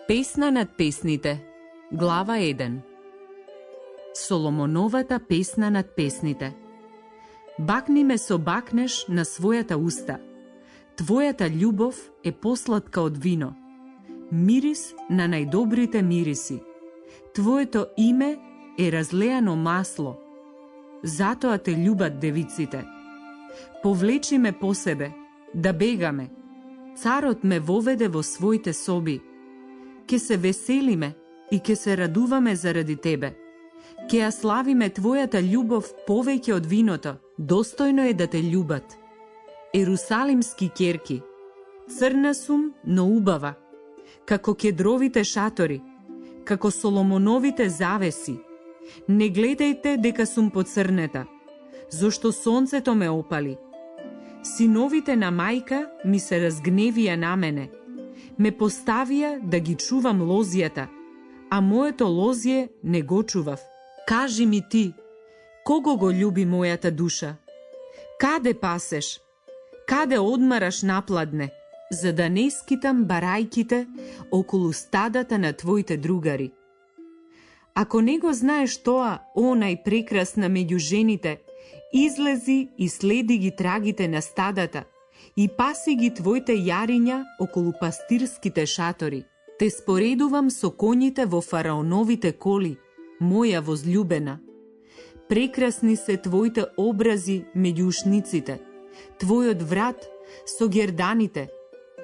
Песна над песните, глава 1. Соломоновата песна над песните. Бакни ме со бакнеш на својата уста. Твојата љубов е посладка од вино. Мирис на најдобрите мириси. Твоето име е разлеано масло. Затоа те љубат девиците. Повлечи ме по себе, да бегаме. Царот ме воведе во своите соби. Ке се веселиме и ке се радуваме заради тебе. Ке ја славиме твојата љубов повеќе од виното. Достојно е да те љубат. Ерусалимски ќерки, црна сум, но убава, како кедровите шатори, како Соломоновите завеси. Не гледајте дека сум поцрнета, зошто сонцето ме опали. Синовите на мајка ми се разгневија на мене. Ме поставија да ги чувам лозијата, а моето лозие не го чував. Кажи ми ти, кого го љуби мојата душа? Каде пасеш? Каде одмараш напладне, за да не скитам барајките околу стадата на твоите другари? Ако не го знаеш тоа, о најпрекрасна меѓу жените, излези и следи ги трагите на стадата и паси ги твоите јариња околу пастирските шатори. Те споредувам со коњите во фараоновите коли, моја возљубена. Прекрасни се твоите образи меѓу ушниците, твојот врат со герданите.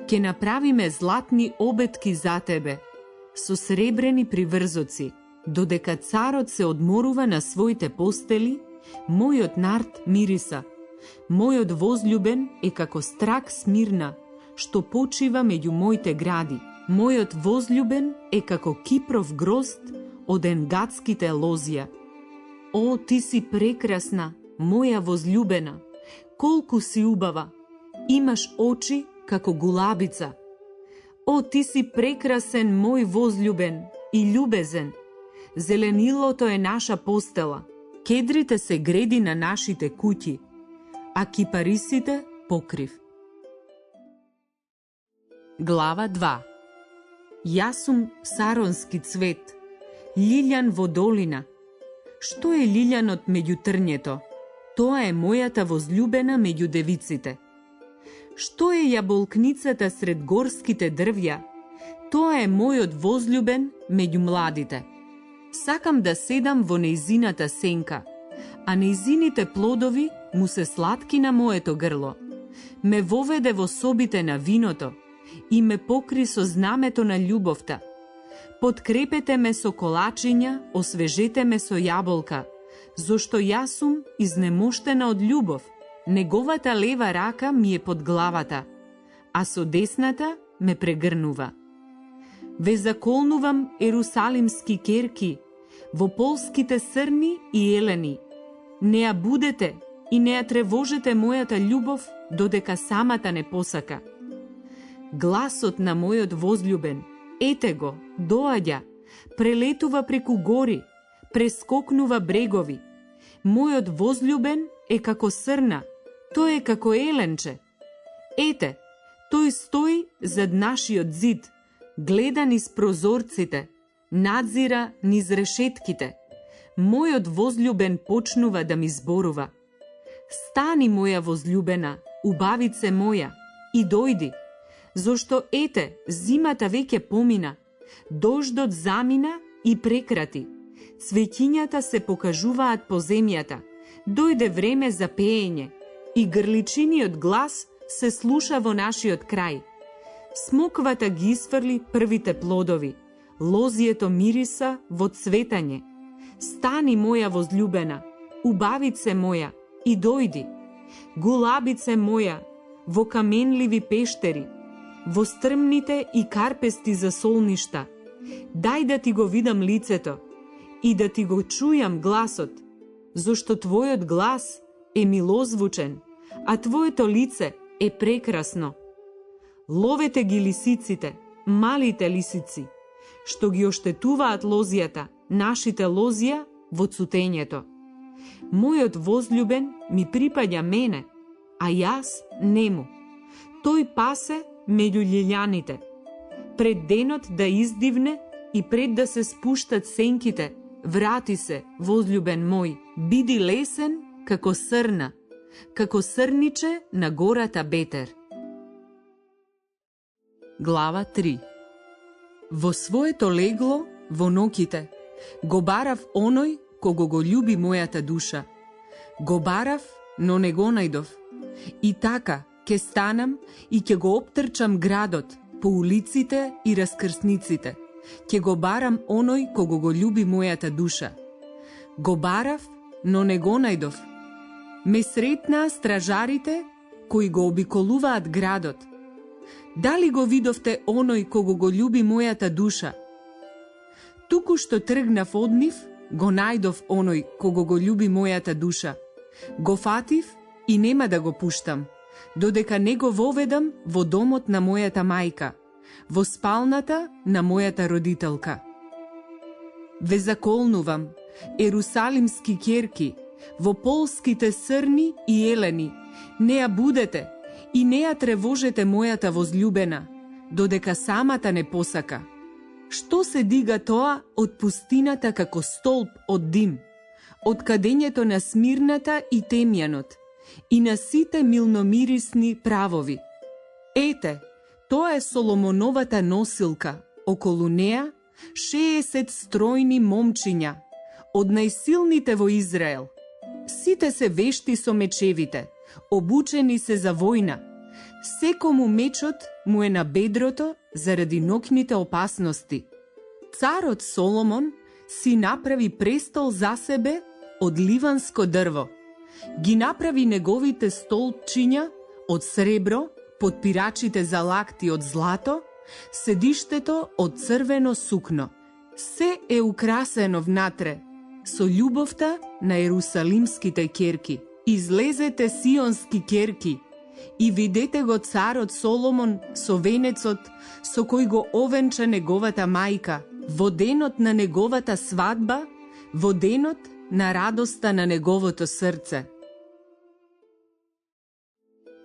Ке направиме златни обетки за тебе, со сребрени приврзоци, додека царот се одморува на своите постели. Мојот нарт мириса, мојот возљубен е како страк Смирна, што почива меѓу моите гради. Мојот возљубен е како кипров грозд од енгатските лозија. О, ти си прекрасна, моја возљубена, колку си убава, имаш очи како гулабица. О, ти си прекрасен, мој возљубен и љубезен. Зеленилото е наша постела, кедрите се греди на нашите куќи, а кипарисите покрив. Глава 2. Јас сум саронски цвет, лилјан во долина. Што е лилјанот меѓу трњето? Тоа е мојата возљубена меѓу девиците. Што е јаболкницата сред горските дрвја? Тоа е мојот возљубен меѓу младите. Сакам да седам во нејзината сенка, а нејзините плодови му се сладки на моето грло. Ме воведе во собите на виното и ме покри со знамето на љубовта. Подкрепете ме со колачиња, освежете ме со јаболка, зошто јас сум изнемоштена од љубов. Неговата лева рака ми е под главата, а со десната ме прегрнува. Ве заколнувам, ерусалимски ќерки, во полските срни и елени. Не ја будете и не ја тревожете мојата љубов, додека самата не посака. Гласот на мојот возљубен, ете го, доаѓа, прелетува преку гори, прескокнува брегови. Мојот возљубен е како срна, тој е како еленче. Ете, тој стои зад нашиот зид, гледа низ прозорците, надзира низ решетките. Мојот возљубен почнува да ми зборува. Стани, моја возљубена, убавице моја, и дојди, зошто ете, зимата веќе помина, дождот замина и прекрати. Цвеќињата се покажуваат по земјата, дојде време за пеење и грличиниот глас се слуша во нашиот крај. Смоквата ги изфрли првите плодови, лозието мириса во цветање. Стани, моја возљубена, убавице моја, и дојди. Гулабице моја, во каменливи пештери, во стрмните и карпести засолништа. Дај да ти го видам лицето и да ти го чујам гласот, зошто твојот глас е милозвучен, а твоето лице е прекрасно. Ловете ги лисиците, малите лисици, што ги оштетуваат лозијата, нашите лозија во цутењето. Мојот возљубен ми припаѓа мене, а јас нему. Тој пасе меѓу лилјаните. Пред денот да издивне и пред да се спуштат сенките, врати се, возлюбен мој, биди лесен како срна, како срниче на гората Бетер. Глава 3. Во своето легло, во ноќите, го барав оној кого го љуби мојата душа. Го барав, но не го најдов. И така, ќе станам и ќе го оптрчам градот по улиците и раскрсниците. Ќе го барам оној кого го љуби мојата душа. Го барав, но не го најдов. Ме сретнаа стражарите кои го обиколуваат градот. Дали го видовте оној кого го љуби мојата душа? Туку што тргнав од нив, го најдов оној кого го љуби мојата душа. Го фатив и нема да го пуштам, додека не го воведам во домот на мојата мајка, во спалната на мојата родителка. Ве заколнувам, ерусалимски ќерки, во полските срни и елени, не ја будете и не ја тревожете мојата возлюбена, додека самата не посака. Што се дига тоа од пустината како столб од дим, од кадењето на смирната и темјанот, и на сите милномирисни правови. Ете, тоа е Соломоновата носилка, околу неа 60 стројни момчиња, од најсилните во Израел. Сите се вешти со мечевите, обучени се за војна. Секому мечот му е на бедрото заради ноќните опасности. Царот Соломон си направи престол за себе од ливанско дрво. Ги направи неговите столпчиња од сребро, подпирачите за лакти од злато, седиштето од црвено сукно. Се е украсено внатре со љубовта на ерусалимските ќерки. Излезете, сионски ќерки, и видете го царот Соломон со венецот со кој го овенча неговата мајка, во денот на неговата свадба, во денот на радоста на неговото срце.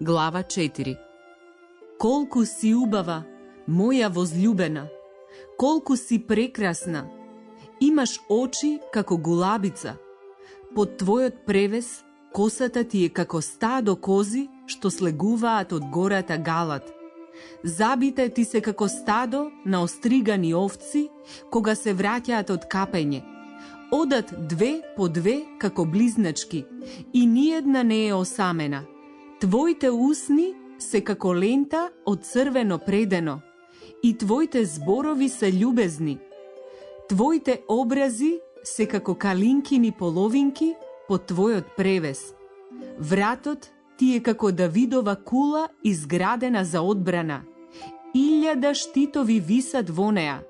Глава 4. Колку си убава, моја возлюбена, колку си прекрасна, имаш очи како гулабица, под твојот превес косата ти е како стадо кози што слегуваат од гората Галат. Забите ти се како стадо на остригани овци кога се враќаат од капење. Одат 2 по 2 како близначки и ниедна не е осамена. Твоите усни се како лента од црвено предено и твоите зборови се љубезни. Твоите образи се како калинкини половинки под твојот превес. Вратот ти е како Давидова кула изградена за одбрана. 1000 штитови висат во неа,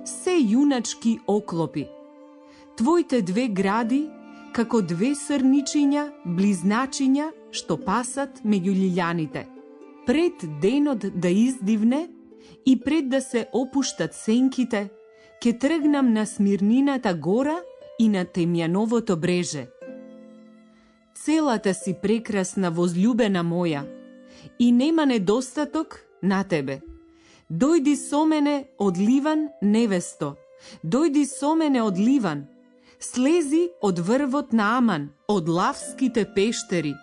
се јуначки оклопи. Твоите 2 гради како 2 срничиња, близначиња што пасат меѓу лилјаните. Пред денот да издивне и пред да се опуштат сенките, ќе тргнам на Смирнината гора и на Темјановото бреже. Целата си прекрасна, возлюбена моја, и нема недостаток на тебе. Дојди со мене од Ливан, невесто, дојди со мене од Ливан, слези од врвот на Аман, од лавските пештери,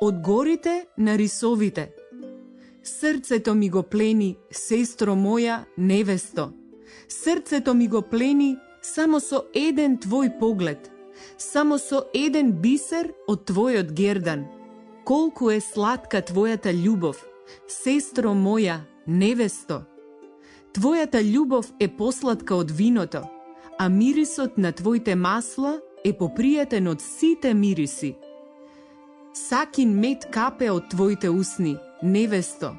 од горите на рисовите. Срцето ми го плени, сестро моја, невесто. Срцето ми го плени само со еден твој поглед, само со еден бисер од твојот гердан. Колку е сладка твојата љубов, сестро моја, невесто. Твојата љубов е посладка од виното, а мирисот на твоите масла е попријатен од сите мириси. Сакин мед капе од твоите усни, невесто.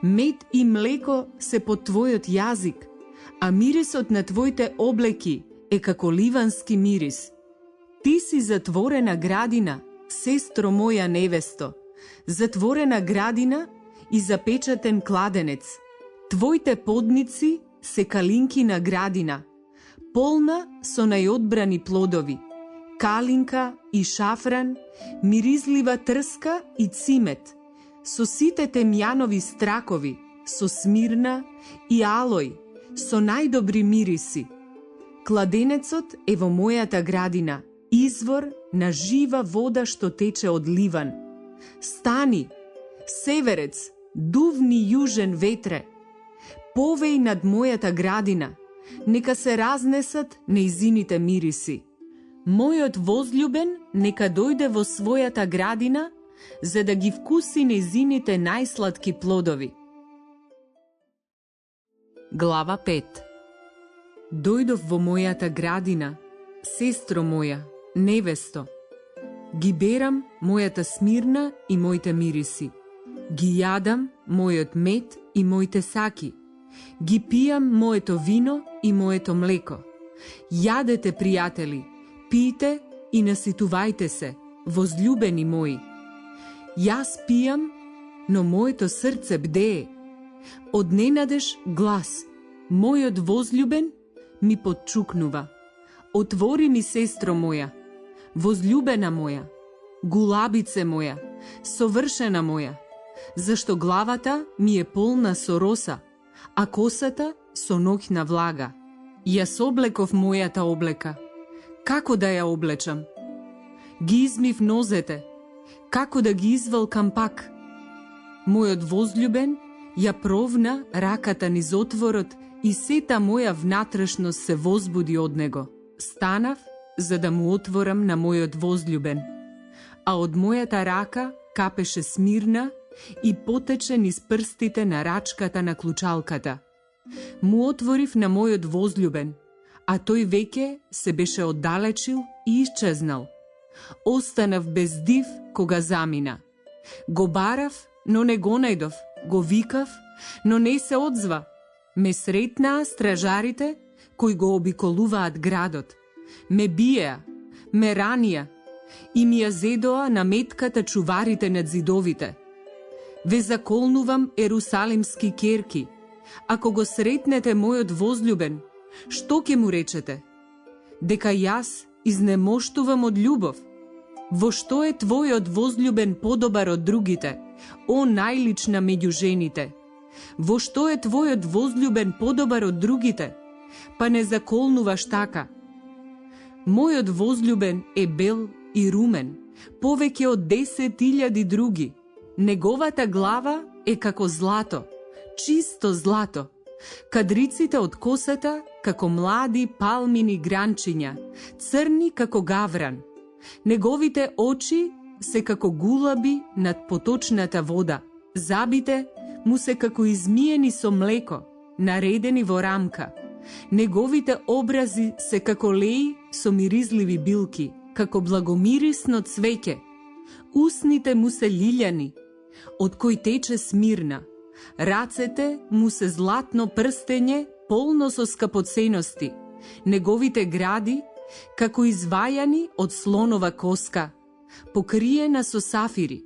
Мед и млеко се под твојот јазик, а мирисот на твоите облеки е како ливански мирис. Ти си затворена градина, сестро моја невесто, затворена градина и запечатен кладенец. Твоите подници се калинки на градина, полна со најодбрани плодови, калинка и шафран, миризлива трска и цимет, со сите темјанови стракови, со смирна и алој, со најдобри мириси. Кладенецот е во мојата градина, извор на жива вода што тече од ливан. Стани, северец, дувни јужен ветре, повеј над мојата градина, нека се разнесат нејзините мириси. Мојот возљубен нека дојде во својата градина, за да ги вкуси нејзините најсладки плодови. Глава 5. Дојдов во мојата градина, сестро моја, невесто. Ги берам мојата смирна и моите мириси. Ги јадам мојот мед и моите саки. Ги пијам моето вино и моето млеко. Јадете, пријатели, пијте и наситувајте се, возљубени мои. Јас пијам, но моето срце бдее. Одненадеж глас, мојот возљубен, ми потчукнува. Отвори ми, сестро моја, возљубена моја, гулабице моја, совршена моја, зашто главата ми е полна со роса, а косата со ноќна влага. Јас облеков мојата облека. Како да ја облечам? Ги измив нозете. Како да ги извалкам пак? Мојот возљубен ја провна раката низ отворот и сета моја внатрешност се возбуди од него. Станав за да му отворам на мојот возљубен, а од мојата рака капеше смирна и потече низ прстите на рачката на клучалката. Му отворив на мојот возљубен, а тој веќе се беше оддалечил и исчезнал. Останав без див кога замина. Го барав, но не го најдов, го викав, но не се одзва. Ме сретнаа стражарите кои го обиколуваат градот. Ме биеа, ме ранија и ми ја зедоа на метката чуварите над зидовите. Ве заколнувам, ерусалимски керки. Ако го сретнете мојот возљубен, што ќе му речете? Дека јас изнемоштувам од љубов. Во што е твојот возљубен подобар од другите, о најлична меѓу жените? Во што е твојот возљубен подобар од другите, па не заколнуваш така? Мојот возљубен е бел и румен, повеќе од 10.000 други. Неговата глава е како злато, чисто злато. Кадриците од косата како млади палмини гранчиња, црни како гавран. Неговите очи се како гулаби над поточната вода. Забите му се како измиени со млеко, наредени во рамка. Неговите образи се како леи со миризливи билки, како благомирисно цвеќе. Усните му се лилјани, од кој тече смирна. Рацете му се златно прстење, полно со скапоценности. Неговите гради како извајани од слонова коска, покриена со сафири.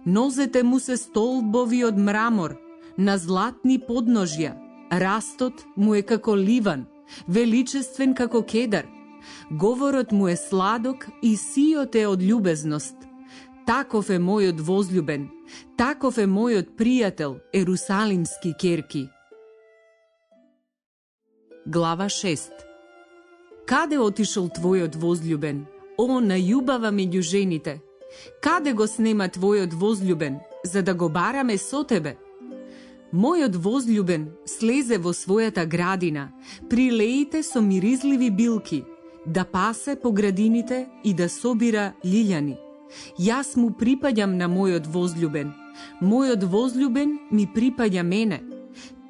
Нозете му се столбови од мрамор, на златни подножја. Растот му е како ливан, величествен како кедар. Говорот му е сладок и сиот е од љубезност. Таков е мојот возљубен, таков е мојот пријател, ерусалимски керки. Глава 6. Каде отишол твојот возљубен, о најубава меѓу жените? Каде го снема твојот возљубен, за да го бараме со тебе? Мојот возљубен слезе во својата градина, при леите со миризливи билки, да пасе по градините и да собира лилјани. Јас му припаѓам на мојот возљубен ми припаѓа мене.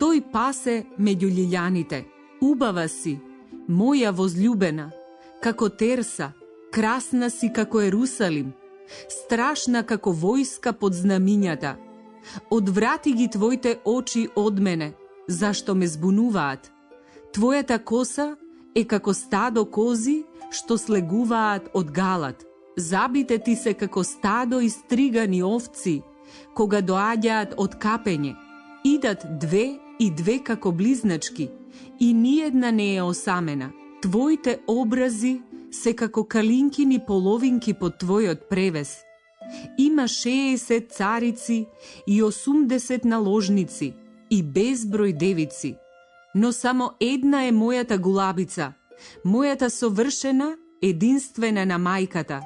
Тој пасе меѓу лилјаните. Убава си, моја возљубена, како Терса, красна си како Ерусалим, страшна како војска под знамињата. Одврати ги твоите очи од мене, зашто ме збунуваат. Твојата коса е како стадо кози што слегуваат од галат. Забите ти се како стадо истригани овци, кога доаѓаат од капење. Идат 2 и 2 како близначки, и ниедна не е осамена. Твоите образи се како калинкини половинки под твојот превес. Има 60 царици и 80 наложници и безброј девици. но само една е мојата гулабица, мојата совршена, единствена на мајката,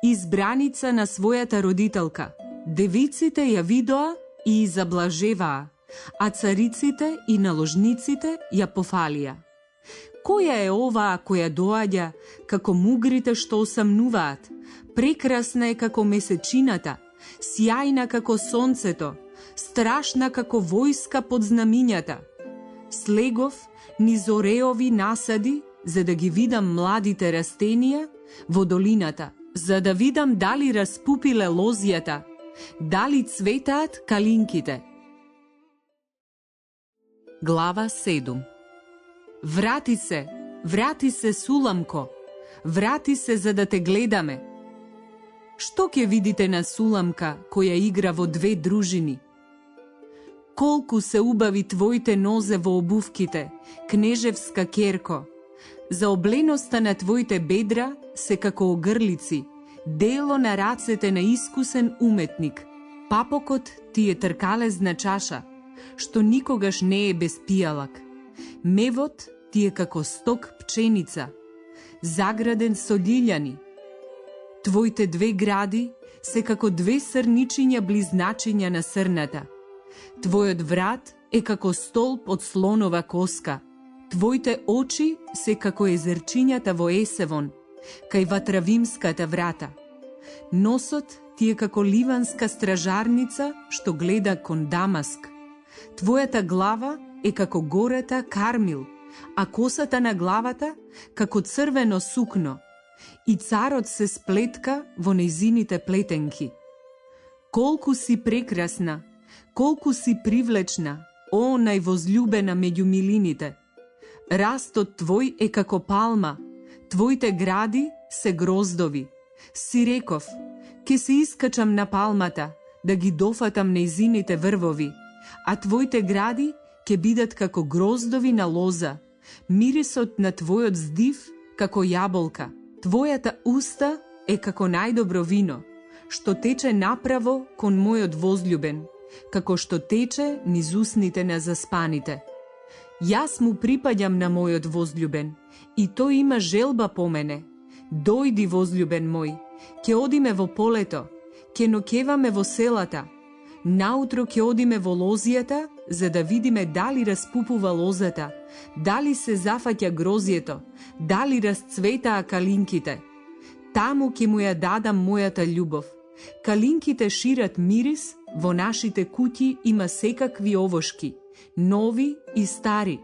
избраница на својата родителка. Девиците ја видоа и ја заблажеваа, а цариците и наложниците ја пофалија. Која е оваа која доаѓа како мугрите што осамнуваат? Прекрасна е како месечината, сјајна како сонцето, страшна како војска под знамињата. Слегов низ ореови насади, за да ги видам младите растенија во долината, за да видам дали распупиле лозјата, дали цветаат калинките. Глава 7. Врати се, Суламко, врати се за да те гледаме. Што ќе видите на Суламка која игра во две дружини? Колку се убави твоите нозе во обувките, кнежевска керко. За обленоста на твоите бедра се како огрлици, дело на рацете на искусен уметник. Папокот ти е тркалезна чаша, што никогаш не е без пијалак. Мевот ти е како сток пченица, заграден со лилјани. Твоите две гради се како две срничиња близначиња на срната. Твојот врат е како столб од слонова коска. Твоите очи се како езерчињата во Есевон, кај Ватравимската врата. Носот ти е како ливанска стражарница што гледа кон Дамаск. Твојата глава е како гората Кармил, а косата на главата како црвено сукно, и царот се сплетка во нејзините плетенки. Колку си прекрасна, колку си привлечна, о највозљубена меѓу милините. Растот твој е како палма, твоите гради се гроздови. Си реков, ке се искачам на палмата, да ги дофатам нејзините врвови, а твоите гради ке бидат како гроздови на лоза, мирисот на твојот здив како јаболка. Твојата уста е како најдобро вино, што тече направо кон мојот возљубен, како што тече низ усните на заспаните. Јас му припаѓам на мојот возљубен, и тој има желба по мене. Дојди, возљубен мој, ќе одиме во полето, ќе ноќеваме во селата. Наутро ќе одиме во лозијата, за да видиме дали распупува лозата, дали се зафаќа грозјето, дали расцветаа калинките. Таму ќе му ја дадам мојата љубов. Калинките шират мирис, во нашите куќи има секакви овошки, нови и стари.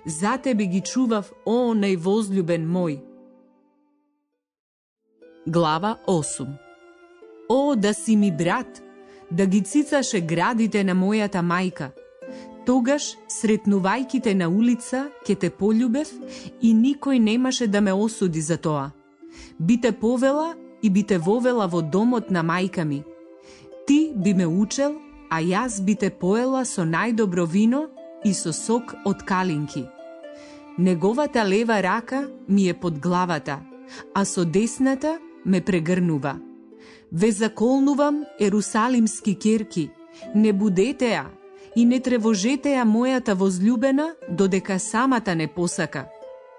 За тебе ги чував, о највозљубен мој. Глава 8. О, да си ми брат, да ги цицаше градите на мојата мајка. Тогаш, сретнувајките на улица, ке те пољубев и никој немаше да ме осуди за тоа. Би те повела и би те вовела во домот на мајка ми. Ти би ме учел, а јас би те поела со најдобро вино и со сок од калинки. Неговата лева рака ми е под главата, а со десната ме прегрнува. Ве заколнувам, ерусалимски керки, не будете ја и не тревожете ја мојата возљубена, додека самата не посака.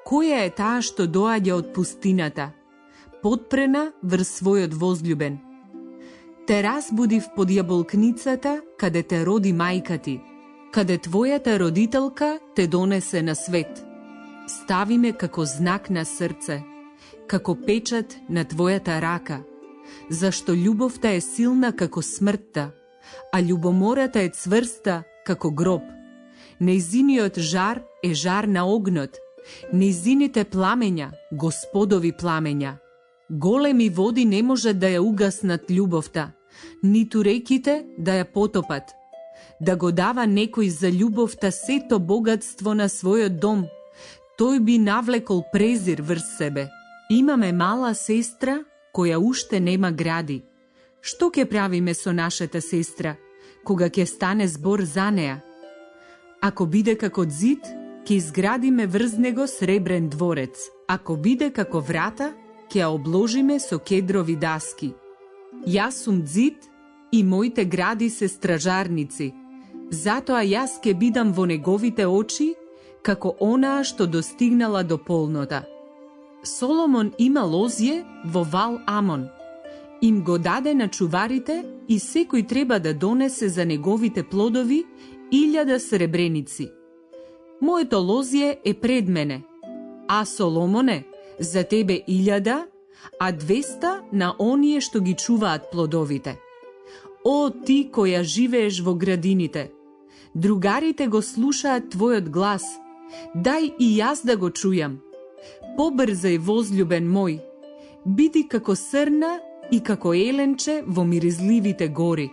Која е таа што доаѓа од пустината, потпрена врз својот возљубен? Те разбудив под јаболкницата, каде те роди мајка ти, каде твојата родителка те донесе на свет. Стави ме како знак на срце, како печат на твојата рака, зашто љубовта е силна како смртта, а љубомората е цврста како гроб. Нејзиниот жар е жар на огнот, нејзините пламења, господови пламења. Големи води не можат да ја угаснат љубовта, ниту реките да ја потопат. Да го дава некој за љубовта сето богатство на својот дом, тој би навлекол презир врз себе. Имаме мала сестра која уште нема гради. Што ќе правиме со нашата сестра, кога ќе стане збор за неа? Ако биде како зид, ќе изградиме врз него сребрен дворец. Ако биде како врата, ќе ја обложиме со кедрови даски. Јас сум зид и моите гради се стражарници. Затоа јас ќе бидам во неговите очи како онаа што достигнала до полнота. Соломон има лозје во Вал Амон. Им го даде на чуварите и секој треба да донесе за неговите плодови 1000 сребреници. Моето лозје е пред мене, а Соломоне, за тебе 1000, а 200 на оние што ги чуваат плодовите. О, ти која живееш во градините, другарите го слушаат твојот глас, дај и јас да го чујам. Побрзај, возлюбен мој, биди како срна и како еленче во миризливите гори.